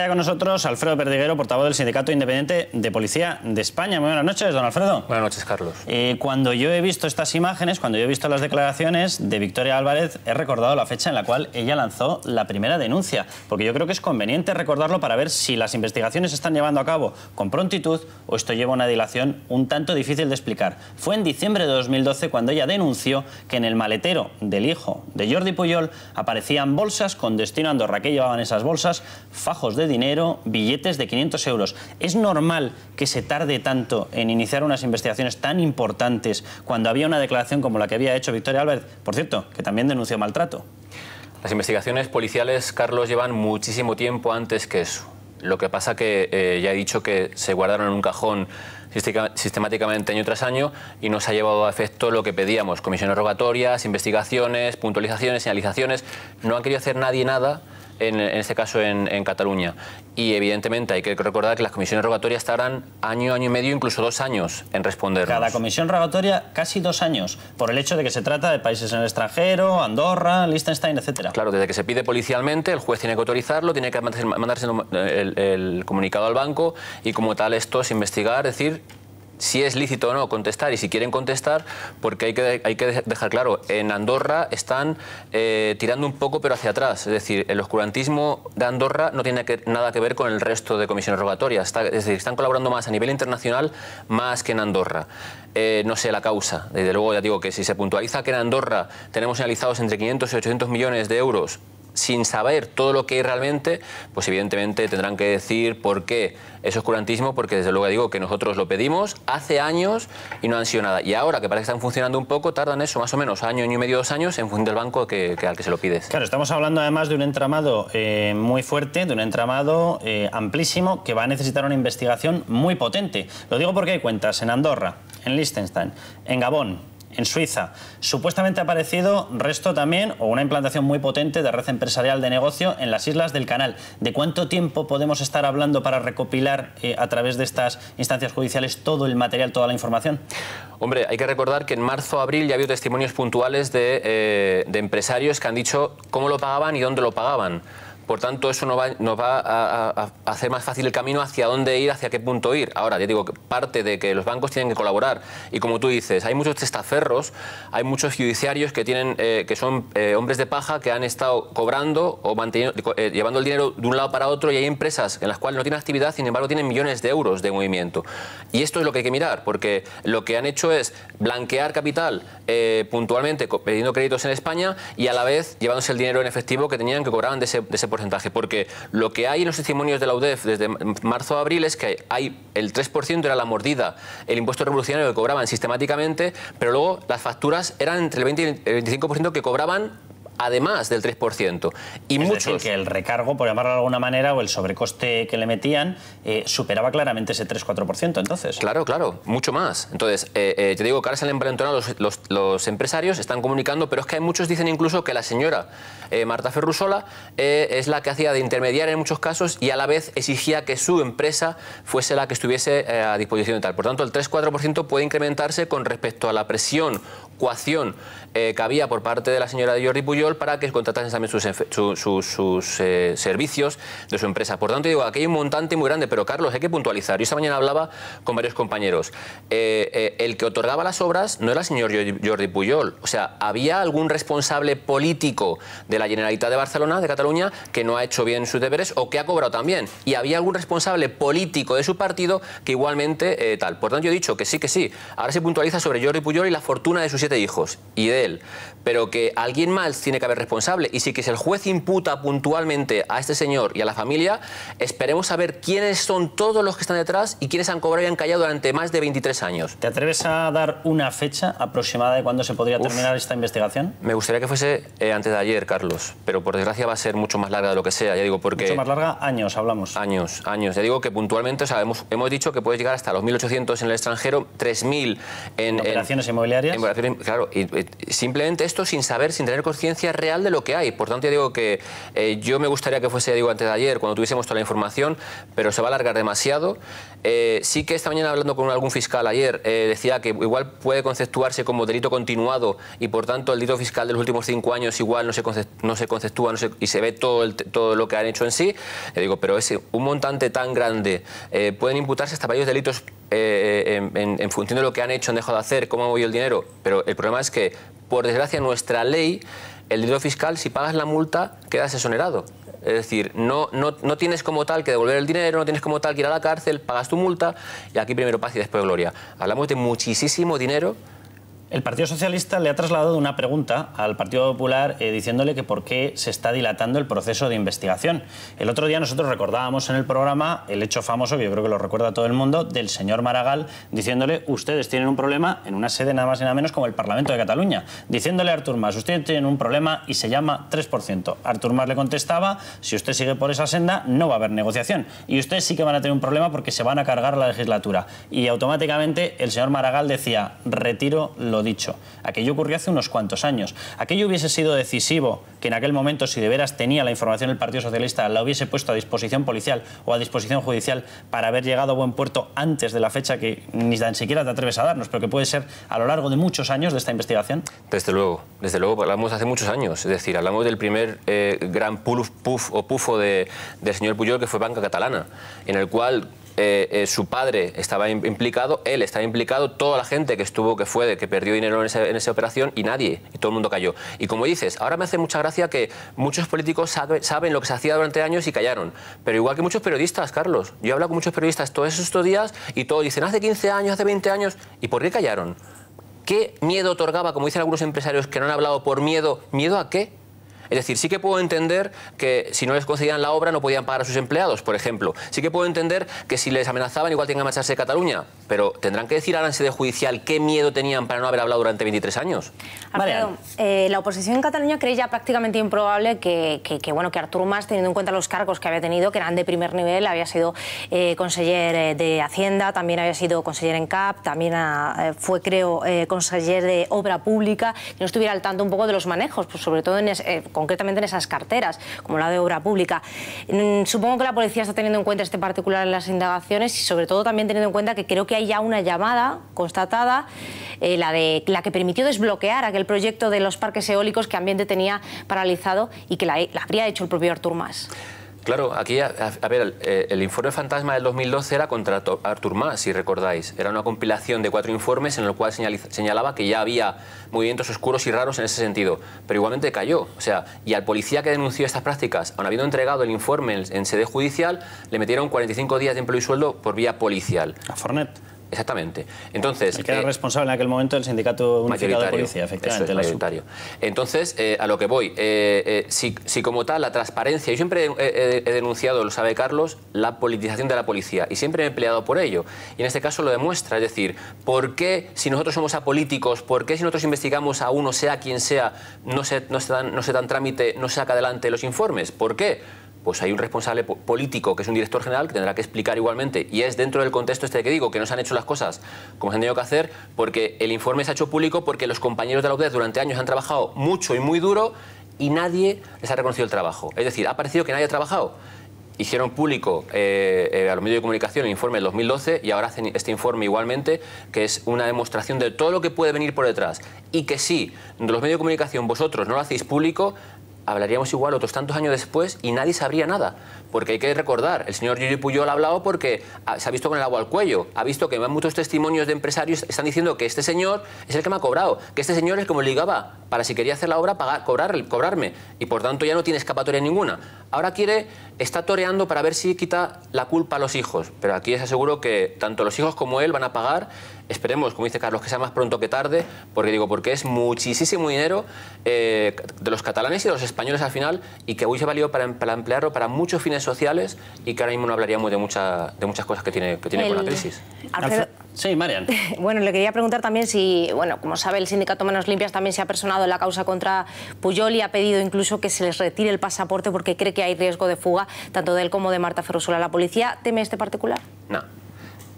Con nosotros Alfredo Perdiguero, portavoz del Sindicato Independiente de Policía de España. Muy buenas noches, don Alfredo. Buenas noches, Carlos. Cuando yo he visto estas imágenes, cuando yo he visto las declaraciones de Victoria Álvarez, he recordado la fecha en la cual ella lanzó la primera denuncia, porque yo creo que es conveniente recordarlo para ver si las investigaciones se están llevando a cabo con prontitud o esto lleva una dilación un tanto difícil de explicar. Fue en diciembre de 2012 cuando ella denunció que en el maletero del hijo de Jordi Pujol aparecían bolsas con destino a Andorra. ¿Qué llevaban esas bolsas? Fajos de dinero, billetes de 500 euros. ¿Es normal que se tarde tanto en iniciar unas investigaciones tan importantes cuando había una declaración como la que había hecho Victoria Álvarez? Por cierto, que también denunció maltrato. Las investigaciones policiales, Carlos, llevan muchísimo tiempo antes que eso. Lo que pasa que ya he dicho que se guardaron en un cajón sistemáticamente año tras año y no se ha llevado a efecto lo que pedíamos: comisiones rogatorias, investigaciones, puntualizaciones, señalizaciones. No han querido hacer nadie nada, en este caso en Cataluña. Y evidentemente hay que recordar que las comisiones rogatorias tardan año, año y medio, incluso 2 años en respondernos. Cada comisión rogatoria casi 2 años, por el hecho de que se trata de países en el extranjero, Andorra, Liechtenstein, etcétera. Claro, desde que se pide policialmente, el juez tiene que autorizarlo, tiene que mandarse el comunicado al banco y como tal esto es investigar, es decir, si es lícito o no contestar y si quieren contestar, porque hay que dejar claro, en Andorra están tirando un poco pero hacia atrás, es decir, el oscurantismo de Andorra no tiene nada que ver con el resto de comisiones rogatorias, es decir, están colaborando más a nivel internacional más que en Andorra. No sé la causa, desde luego ya digo que si se puntualiza que en Andorra tenemos señalizados entre 500 y 800 millones de euros sin saber todo lo que hay realmente, pues evidentemente tendrán que decir por qué ese oscurantismo, porque desde luego digo que nosotros lo pedimos hace años y no han sido nada. Y ahora que parece que están funcionando un poco, tardan eso más o menos año, año y medio, 2 años en función del banco al que se lo pides. Claro, estamos hablando además de un entramado muy fuerte, de un entramado amplísimo que va a necesitar una investigación muy potente. Lo digo porque hay cuentas en Andorra, en Liechtenstein, en Gabón, en Suiza. Supuestamente ha aparecido resto también, o una implantación muy potente de red empresarial de negocio en las Islas del Canal. ¿De cuánto tiempo podemos estar hablando para recopilar a través de estas instancias judiciales todo el material, toda la información? Hombre, hay que recordar que en marzo, abril ya ha habido testimonios puntuales de empresarios que han dicho cómo lo pagaban y dónde lo pagaban. Por tanto, eso nos va a hacer más fácil el camino hacia dónde ir, hacia qué punto ir. Ahora, ya digo, que parte de que los bancos tienen que colaborar. Y como tú dices, hay muchos testaferros, hay muchos judiciarios que son hombres de paja que han estado cobrando o llevando el dinero de un lado para otro, y hay empresas en las cuales no tienen actividad, sin embargo tienen millones de euros de movimiento. Y esto es lo que hay que mirar, porque lo que han hecho es blanquear capital puntualmente, pidiendo créditos en España y a la vez llevándose el dinero en efectivo que tenían, que cobraban de ese porcentaje. Porque lo que hay en los testimonios de la UDEF desde marzo a abril es que hay el 3% era la mordida, el impuesto revolucionario que cobraban sistemáticamente, pero luego las facturas eran entre el 20 y el 25% que cobraban además del 3%. Y es muchos... decir, que el recargo, por llamarlo de alguna manera, o el sobrecoste que le metían, superaba claramente ese 3-4%, entonces. Claro, claro, mucho más. Entonces, te digo que ahora salen envalentonados los empresarios, están comunicando, pero es que hay muchos dicen incluso que la señora Marta Ferrusola es la que hacía de intermediaria en muchos casos y a la vez exigía que su empresa fuese la que estuviese a disposición de tal. Por tanto, el 3-4% puede incrementarse con respecto a la presión, coacción que había por parte de la señora de Jordi Pujol para que contratasen también sus servicios de su empresa. Por tanto, digo, aquí hay un montante muy grande, pero Carlos, hay que puntualizar. Yo esta mañana hablaba con varios compañeros. El que otorgaba las obras no era el señor Jordi Pujol. O sea, había algún responsable político de la Generalitat de Barcelona, de Cataluña, que no ha hecho bien sus deberes o que ha cobrado también. Y había algún responsable político de su partido que igualmente tal. Por tanto, yo he dicho que sí. Ahora se puntualiza sobre Jordi Pujol y la fortuna de sus 7 hijos y de él. Pero que alguien más tiene que haber responsable, y si que si el juez imputa puntualmente a este señor y a la familia, esperemos saber quiénes son todos los que están detrás y quiénes han cobrado y han callado durante más de 23 años. ¿Te atreves a dar una fecha aproximada de cuándo se podría terminar esta investigación? Me gustaría que fuese antes de ayer, Carlos, pero por desgracia va a ser mucho más larga de lo que sea, ya digo, porque... Mucho más larga, años hablamos. Años. Ya digo que puntualmente, o sea, hemos dicho que puede llegar hasta los 1.800 en el extranjero, 3.000 en operaciones inmobiliarias. Claro, y simplemente esto sin saber, sin tener conciencia constancia real de lo que hay. Por tanto, ya digo que yo me gustaría que fuese, digo, antes de ayer, cuando tuviésemos toda la información, pero se va a alargar demasiado. Sí que esta mañana, hablando con algún fiscal ayer, decía que igual puede conceptuarse como delito continuado y, por tanto, el delito fiscal de los últimos 5 años igual no se conceptúa y se ve todo lo que han hecho en sí. Le digo, pero un montante tan grande, pueden imputarse hasta varios delitos en función de lo que han hecho, han dejado de hacer, cómo han movido el dinero. Pero el problema es que, por desgracia, nuestra ley, el delito fiscal, si pagas la multa, quedas exonerado. Es decir, no tienes como tal que devolver el dinero, no tienes como tal que ir a la cárcel, pagas tu multa y aquí primero paz y después gloria. Hablamos de muchísimo dinero. El Partido Socialista le ha trasladado una pregunta al Partido Popular diciéndole que por qué se está dilatando el proceso de investigación. El otro día nosotros recordábamos en el programa el hecho famoso, que yo creo que lo recuerda todo el mundo, del señor Maragall diciéndole: ustedes tienen un problema en una sede nada más y nada menos como el Parlamento de Cataluña. Diciéndole a Artur Mas: ustedes tienen un problema y se llama 3%. Artur Mas le contestaba: si usted sigue por esa senda no va a haber negociación. Y ustedes sí que van a tener un problema porque se van a cargar la legislatura. Y automáticamente el señor Maragall decía: retiro lo dicho. Aquello ocurrió hace unos cuantos años. Aquello hubiese sido decisivo que en aquel momento, si de veras tenía la información el Partido Socialista, la hubiese puesto a disposición policial o a disposición judicial para haber llegado a buen puerto antes de la fecha que ni tan siquiera te atreves a darnos, pero que puede ser a lo largo de muchos años de esta investigación. Desde luego, hablamos hace muchos años. Es decir, hablamos del primer gran pufo del señor Pujol, que fue Banca Catalana, en el cual su padre estaba implicado, él estaba implicado, toda la gente que perdió dinero en esa operación y nadie, y todo el mundo cayó. Y como dices, ahora me hace mucha gracia que muchos políticos saben lo que se hacía durante años y callaron. Pero igual que muchos periodistas, Carlos. Yo he hablado con muchos periodistas todos estos días y todos dicen: hace 15 años, hace 20 años. ¿Y por qué callaron? ¿Qué miedo otorgaba, como dicen algunos empresarios que no han hablado por miedo? ¿Miedo a qué? Es decir, sí que puedo entender que si no les concedían la obra no podían pagar a sus empleados, por ejemplo. Sí que puedo entender que si les amenazaban igual tenían que marcharse de Cataluña. Pero tendrán que decir ahora en sede judicial qué miedo tenían para no haber hablado durante 23 años. Alfredo, la oposición en Cataluña cree ya prácticamente improbable que Artur Mas, teniendo en cuenta los cargos que había tenido, que eran de primer nivel, había sido conseller de Hacienda, también había sido conseller en CAP, también fue, creo, conseller de Obra Pública, que no estuviera al tanto un poco de los manejos, pues sobre todo concretamente en esas carteras, como la de Obra Pública. Supongo que la policía está teniendo en cuenta este particular en las indagaciones y sobre todo también teniendo en cuenta que creo que hay ya una llamada constatada, la que permitió desbloquear aquel proyecto de los parques eólicos que Ambiente tenía paralizado y que la habría hecho el propio Artur Mas. Claro, aquí, a ver, el informe fantasma del 2012 era contra Artur Mas, si recordáis. Era una compilación de 4 informes en el cual señalaba que ya había movimientos oscuros y raros en ese sentido. Pero igualmente cayó. O sea, y al policía que denunció estas prácticas, aun habiendo entregado el informe en sede judicial, le metieron 45 días de empleo y sueldo por vía policial. A Fornet. Exactamente. Entonces, el que era responsable en aquel momento del Sindicato Unificado de Policía, efectivamente. Eso es, mayoritario. Entonces, a lo que voy, si como tal la transparencia, yo siempre he denunciado, lo sabe Carlos, la politización de la policía y siempre me he peleado por ello. Y en este caso lo demuestra, es decir, ¿por qué si nosotros somos apolíticos, por qué si nosotros investigamos a uno, sea quien sea, no se dan trámite, no se saca adelante los informes? ¿Por qué? Pues hay un responsable político, que es un director general, que tendrá que explicar igualmente. Y es dentro del contexto este que digo, que no se han hecho las cosas como se han tenido que hacer, porque el informe se ha hecho público, porque los compañeros de la UDEF durante años han trabajado mucho y muy duro y nadie les ha reconocido el trabajo. Es decir, ha parecido que nadie ha trabajado. Hicieron público a los medios de comunicación el informe del 2012 y ahora hacen este informe igualmente, que es una demostración de todo lo que puede venir por detrás. Y que si los medios de comunicación vosotros no lo hacéis público, hablaríamos igual otros tantos años después y nadie sabría nada. Porque hay que recordar, el señor Jordi Pujol ha hablado porque se ha visto con el agua al cuello. Ha visto que muchos testimonios de empresarios están diciendo que este señor es el que me ha cobrado, que este señor es el que me obligaba para, si quería hacer la obra, cobrarme. Y por tanto ya no tiene escapatoria ninguna. Ahora está toreando para ver si quita la culpa a los hijos. Pero aquí les aseguro que tanto los hijos como él van a pagar. Esperemos, como dice Carlos, que sea más pronto que tarde, porque es muchísimo dinero de los catalanes y de los españoles al final, y que hoy se valió para emplearlo para muchos fines sociales y que ahora mismo no hablaríamos de muchas cosas que tiene con la crisis. Sí, Marian. Bueno, le quería preguntar también si, como sabe, el sindicato Manos Limpias también se ha personado en la causa contra Pujol y ha pedido incluso que se les retire el pasaporte porque cree que hay riesgo de fuga tanto de él como de Marta Ferrusola. ¿La policía teme este particular? No.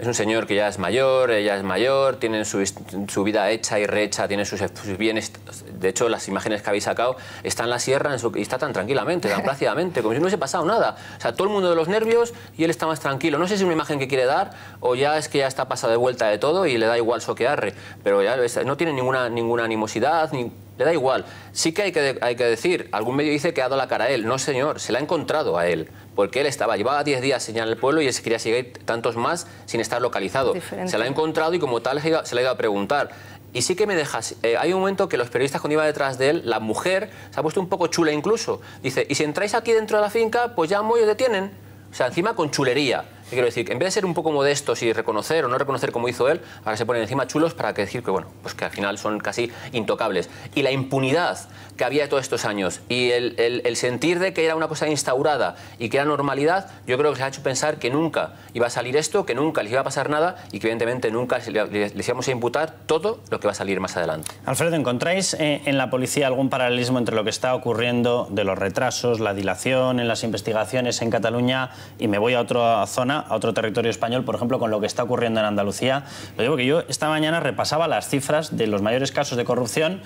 Es un señor que ya es mayor, ella es mayor, tienen su vida hecha y rehecha, tienen sus bienes. De hecho, las imágenes que habéis sacado, está en la sierra y está tan tranquilamente, tan plácidamente, como si no hubiese pasado nada. O sea, todo el mundo de los nervios y él está más tranquilo. No sé si es una imagen que quiere dar o ya es que ya está pasado de vuelta de todo y le da igual soquearre, pero ya no tiene ninguna animosidad, le da igual. Sí que hay que decir, algún medio dice que ha dado la cara a él. No, señor, se la ha encontrado a él. Porque él llevaba 10 días en el pueblo y él quería seguir tantos más sin estar localizado. Se la ha encontrado y como tal se le ha ido a preguntar. Y sí que me dejas, hay un momento que los periodistas cuando iban detrás de él, la mujer se ha puesto un poco chula incluso. Dice, y si entráis aquí dentro de la finca, pues ya os detienen. O sea, encima con chulería. ¿Qué quiero decir? En vez de ser un poco modestos y reconocer o no reconocer como hizo él, ahora se ponen encima chulos para decir que, bueno, pues que al final son casi intocables. Y la impunidad que había todos estos años y el sentir de que era una cosa instaurada y que era normalidad, yo creo que se ha hecho pensar que nunca iba a salir esto, que nunca les iba a pasar nada y que evidentemente nunca les íbamos a imputar todo lo que va a salir más adelante. Alfredo, ¿encontráis en la policía algún paralelismo entre lo que está ocurriendo de los retrasos, la dilación en las investigaciones en Cataluña, y me voy a otra zona, a otro territorio español, por ejemplo, con lo que está ocurriendo en Andalucía? Lo digo que yo esta mañana repasaba las cifras de los mayores casos de corrupción,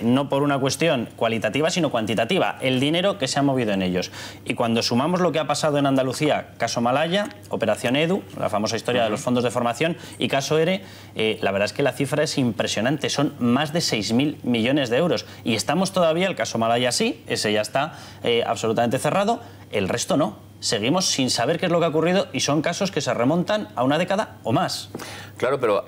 no por una cuestión cualitativa, sino cuantitativa, el dinero que se ha movido en ellos. Y cuando sumamos lo que ha pasado en Andalucía, caso Malaya, Operación Edu, la famosa historia de los fondos de formación, y caso ERE, la verdad es que la cifra es impresionante, son más de 6.000 millones de euros. Y estamos todavía, el caso Malaya sí, ese ya está absolutamente cerrado, el resto no. Seguimos sin saber qué es lo que ha ocurrido y son casos que se remontan a una década o más. Claro, pero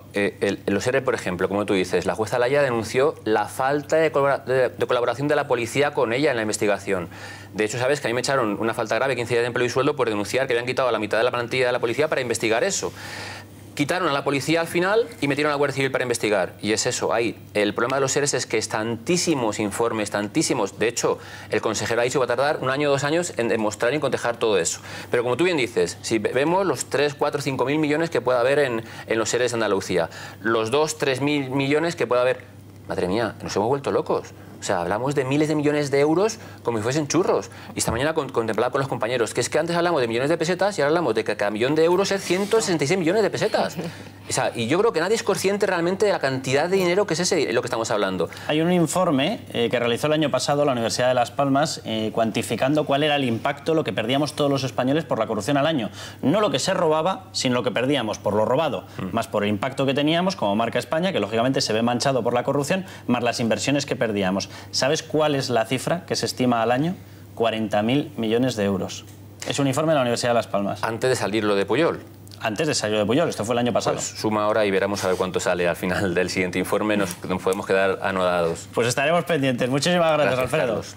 los ERE, por ejemplo, como tú dices, la jueza Laya denunció la falta de colaboración de la policía con ella en la investigación. De hecho, sabes que a mí me echaron una falta grave, 15 días de empleo y sueldo, por denunciar que habían quitado a la mitad de la plantilla de la policía para investigar eso. Quitaron a la policía al final y metieron a la Guardia Civil para investigar. Y es eso, ahí. El problema de los ERE es que es tantísimos informes, tantísimos. De hecho, el consejero ha dicho que va a tardar 1 año o 2 años en demostrar y en cotejar todo eso. Pero como tú bien dices, si vemos los 3, 4, 5.000 millones que puede haber en los ERE de Andalucía, los 2, 3.000 millones que puede haber... Madre mía, nos hemos vuelto locos. O sea, hablamos de miles de millones de euros como si fuesen churros. Y esta mañana contemplaba con los compañeros que es que antes hablamos de millones de pesetas y ahora hablamos de que cada millón de euros es 166 millones de pesetas. O sea, y yo creo que nadie es consciente realmente de la cantidad de dinero que es lo que estamos hablando. Hay un informe que realizó el año pasado la Universidad de Las Palmas cuantificando cuál era el impacto, lo que perdíamos todos los españoles por la corrupción al año. No lo que se robaba, sino lo que perdíamos por lo robado, más por el impacto que teníamos como marca España, que lógicamente se ve manchado por la corrupción, más las inversiones que perdíamos. ¿Sabes cuál es la cifra que se estima al año? 40.000 millones de euros. Es un informe de la Universidad de Las Palmas. Antes de salir lo de Pujol. Antes de salir de Pujol, esto fue el año pasado. Pues suma ahora y veremos a ver cuánto sale al final del siguiente informe. Nos podemos quedar anodados. Pues estaremos pendientes. Muchísimas gracias, Alfredo. Carlos.